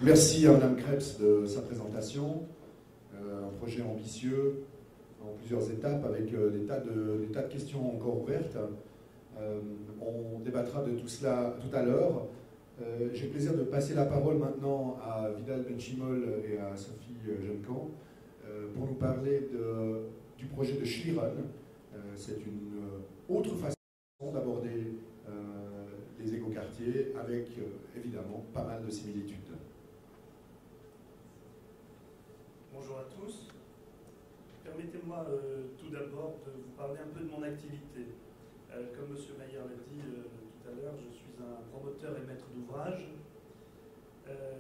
Merci à Mme Krebs de sa présentation. Un projet ambitieux en plusieurs étapes avec des tas de questions encore ouvertes. On débattra de tout cela tout à l'heure. J'ai le plaisir de passer la parole maintenant à Vidal Benchimol et à Sophie Jeunecamp pour nous parler du projet de Schlieren. C'est une autre façon d'aborder les écoquartiers avec évidemment pas mal de similitudes. Bonjour à tous. Permettez-moi tout d'abord de vous parler un peu de mon activité. Comme M. Maillard l'a dit tout à l'heure, je suis un promoteur et maître d'ouvrage.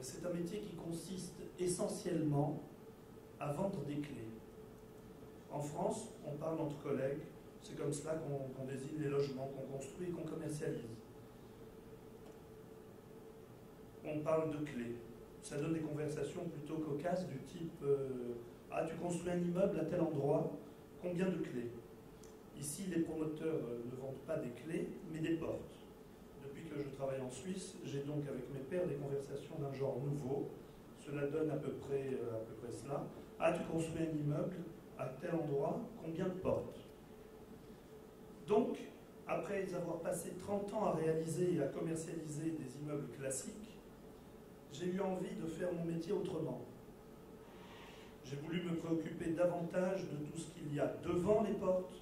C'est un métier qui consiste essentiellement à vendre des clés. En France, on parle entre collègues, c'est comme cela qu'on désigne les logements qu'on construit et qu'on commercialise. On parle de clés. Ça donne des conversations plutôt cocasses du type ah, tu construis un immeuble à tel endroit, combien de clés? Ici, les promoteurs ne vendent pas des clés, mais des portes. Depuis que je travaille en Suisse, j'ai donc avec mes pairs des conversations d'un genre nouveau. Cela donne à peu près cela. Ah, tu construis un immeuble à tel endroit, combien de portes? Donc, après avoir passé 30 ans à réaliser et à commercialiser des immeubles classiques, j'ai eu envie de faire mon métier autrement. J'ai voulu me préoccuper davantage de tout ce qu'il y a devant les portes,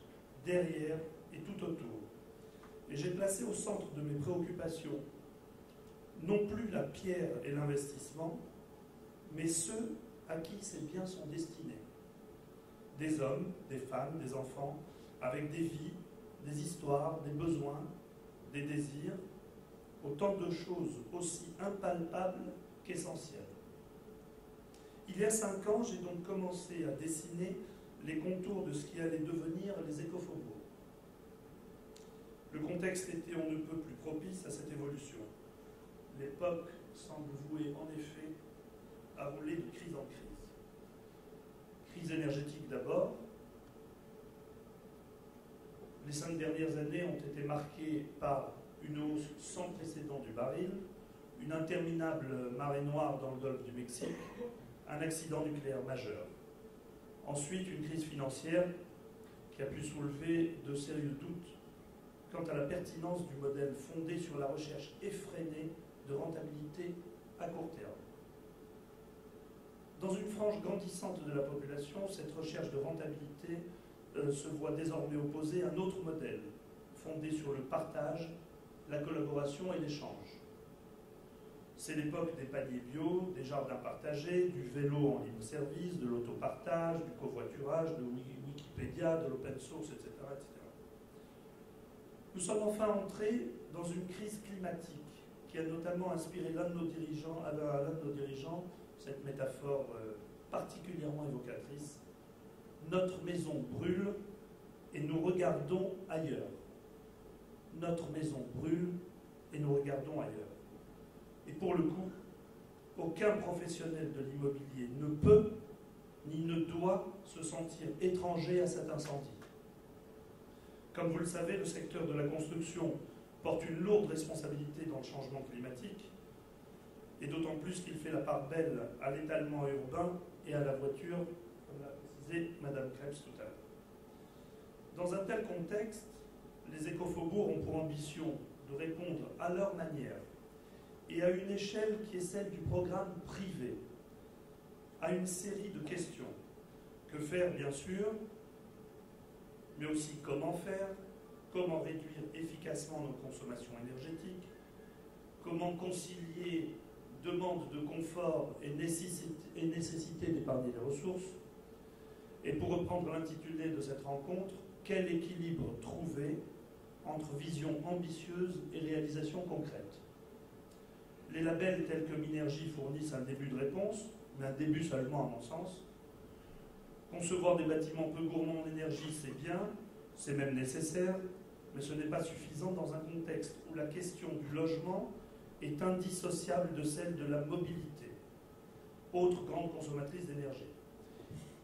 derrière et tout autour. Et j'ai placé au centre de mes préoccupations non plus la pierre et l'investissement, mais ceux à qui ces biens sont destinés. Des hommes, des femmes, des enfants, avec des vies, des histoires, des besoins, des désirs, autant de choses aussi impalpables qu'essentielles. Il y a 5 ans, j'ai donc commencé à dessiner les contours de ce qui allait devenir les écofaubourgs. Le contexte était on ne peut plus propice à cette évolution. L'époque semble vouée en effet à rouler de crise en crise. Crise énergétique d'abord. Les 5 dernières années ont été marquées par une hausse sans précédent du baril, une interminable marée noire dans le golfe du Mexique, un accident nucléaire majeur. Ensuite, une crise financière qui a pu soulever de sérieux doutes quant à la pertinence du modèle fondé sur la recherche effrénée de rentabilité à court terme. Dans une frange grandissante de la population, cette recherche de rentabilité se voit désormais opposée à un autre modèle, fondé sur le partage, la collaboration et l'échange. C'est l'époque des paniers bio, des jardins partagés, du vélo en libre-service, de l'autopartage, du covoiturage, de Wikipédia, de l'open source, etc., etc. Nous sommes enfin entrés dans une crise climatique qui a notamment inspiré l'un de nos dirigeants cette métaphore particulièrement évocatrice. Notre maison brûle et nous regardons ailleurs. Notre maison brûle et nous regardons ailleurs. Et pour le coup, aucun professionnel de l'immobilier ne peut ni ne doit se sentir étranger à cet incendie. Comme vous le savez, le secteur de la construction porte une lourde responsabilité dans le changement climatique, et d'autant plus qu'il fait la part belle à l'étalement urbain et à la voiture, comme l'a précisé Mme Krebs tout à l'heure. Dans un tel contexte, les écofaubourgs ont pour ambition de répondre à leur manière et à une échelle qui est celle du programme privé, à une série de questions. Que faire, bien sûr, mais aussi comment faire, comment réduire efficacement nos consommations énergétiques, comment concilier demande de confort et nécessité d'épargner les ressources, et pour reprendre l'intitulé de cette rencontre, quel équilibre trouver entre vision ambitieuse et réalisation concrète. Les labels tels que Minergie fournissent un début de réponse, mais un début seulement à mon sens. Concevoir des bâtiments peu gourmands en énergie, c'est bien, c'est même nécessaire, mais ce n'est pas suffisant dans un contexte où la question du logement est indissociable de celle de la mobilité, autre grande consommatrice d'énergie.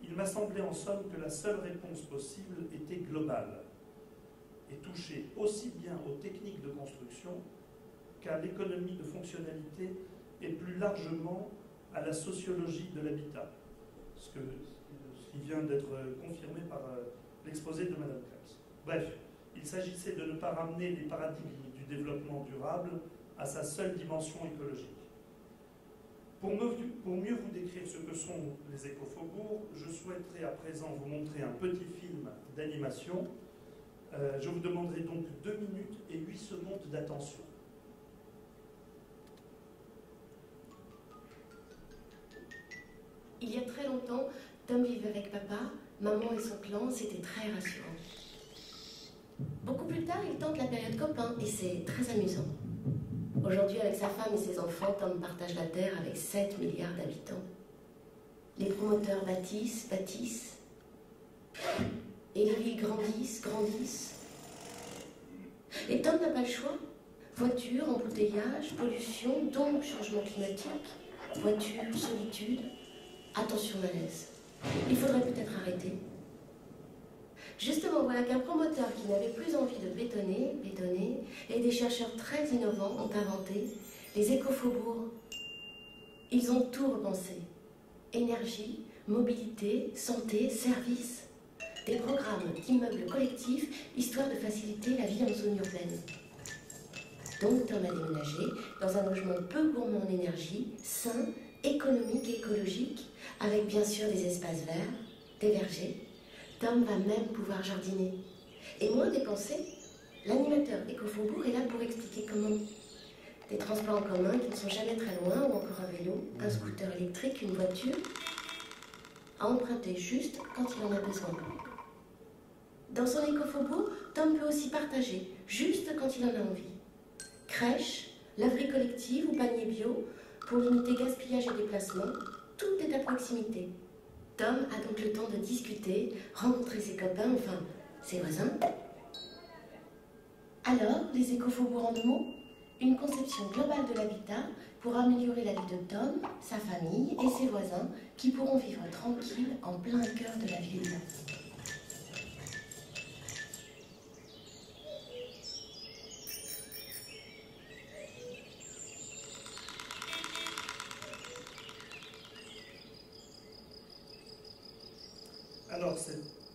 Il m'a semblé en somme que la seule réponse possible était globale et touchait aussi bien aux techniques de construction qu'à l'économie de fonctionnalité et plus largement à la sociologie de l'habitat, ce qui vient d'être confirmé par l'exposé de Mme Krebs. Bref, il s'agissait de ne pas ramener les paradigmes du développement durable à sa seule dimension écologique. Pour mieux vous décrire ce que sont les écofaubourgs, je souhaiterais à présent vous montrer un petit film d'animation. Je vous demanderai donc 2 minutes et 8 secondes d'attention. Il y a très longtemps, Tom vivait avec papa, maman et son clan, c'était très rassurant. Beaucoup plus tard, il tente la période copain et c'est très amusant. Aujourd'hui, avec sa femme et ses enfants, Tom partage la Terre avec 7 milliards d'habitants. Les promoteurs bâtissent. Et les villes grandissent. Et Tom n'a pas le choix. Voiture, embouteillage, pollution, donc changement climatique, voiture, solitude, attention malaise. Il faudrait peut-être arrêter. Justement, voilà qu'un promoteur qui n'avait plus envie de bétonner, et des chercheurs très innovants ont inventé les écofaubourgs. Ils ont tout repensé. Énergie, mobilité, santé, services. Des programmes d'immeubles collectifs, histoire de faciliter la vie en zone urbaine. Donc Tom a déménagé dans un logement peu gourmand en énergie, sain, économique et écologique, avec bien sûr des espaces verts, des vergers. Tom va même pouvoir jardiner. Et moins dépensé, l'animateur écofaubourg est là pour expliquer comment. Des transports en commun qui ne sont jamais très loin, ou encore un vélo, un scooter électrique, une voiture, à emprunter juste quand il en a besoin. Dans son écofaubourg, Tom peut aussi partager, juste quand il en a envie. Crèche, laverie collective ou panier bio, pour limiter gaspillage et déplacement, tout est à proximité. Tom a donc le temps de discuter, rencontrer ses copains, enfin, ses voisins. Alors, les écofaubourgs en 2 mots? Une conception globale de l'habitat pour améliorer la vie de Tom, sa famille et ses voisins qui pourront vivre tranquilles en plein cœur de la ville.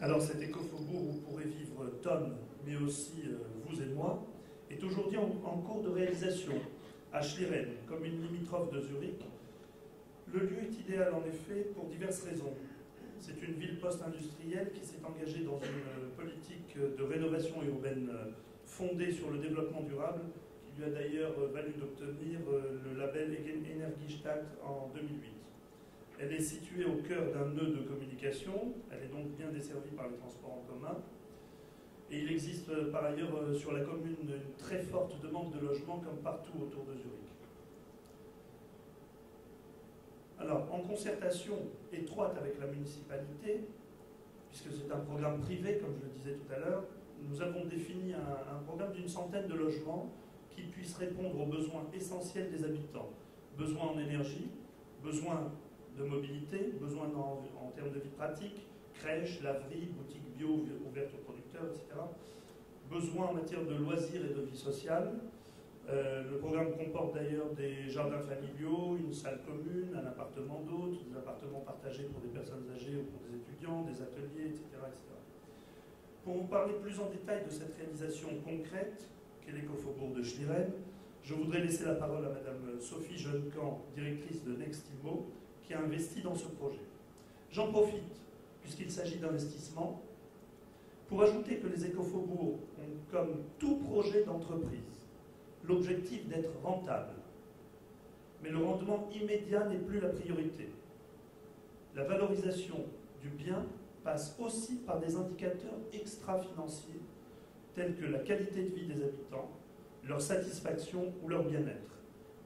Alors cet écofaubourg où pourrait vivre Tom, mais aussi vous et moi, est aujourd'hui en cours de réalisation à Schlieren, commune limitrophe de Zurich. Le lieu est idéal en effet pour diverses raisons. C'est une ville post-industrielle qui s'est engagée dans une politique de rénovation urbaine fondée sur le développement durable, qui lui a d'ailleurs valu d'obtenir le label Energiestadt en 2008. Elle est située au cœur d'un nœud de communication, elle est donc bien desservie par les transports en commun. Et il existe par ailleurs sur la commune une très forte demande de logement comme partout autour de Zurich. Alors, en concertation étroite avec la municipalité, puisque c'est un programme privé, comme je le disais tout à l'heure, nous avons défini un programme d'une centaine de logements qui puissent répondre aux besoins essentiels des habitants. Besoins en énergie, besoins de mobilité, besoins en termes de vie pratique, crèche, laverie, boutique bio ouverte aux producteurs, etc. Besoins en matière de loisirs et de vie sociale. Le programme comporte d'ailleurs des jardins familiaux, une salle commune, un appartement d'hôtes, des appartements partagés pour des personnes âgées ou pour des étudiants, des ateliers, etc., etc. Pour vous parler plus en détail de cette réalisation concrète qu'est l'écofaubourg de Schlieren, je voudrais laisser la parole à Madame Sophie Jeunecamp, directrice de Nextimo, qui a investi dans ce projet. J'en profite, puisqu'il s'agit d'investissement, pour ajouter que les écofaubourgs ont, comme tout projet d'entreprise, l'objectif d'être rentable. Mais le rendement immédiat n'est plus la priorité. La valorisation du bien passe aussi par des indicateurs extra-financiers, tels que la qualité de vie des habitants, leur satisfaction ou leur bien-être.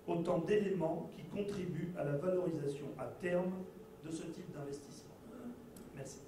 Autant d'éléments qui contribuent à la valorisation à terme de ce type d'investissement. Merci.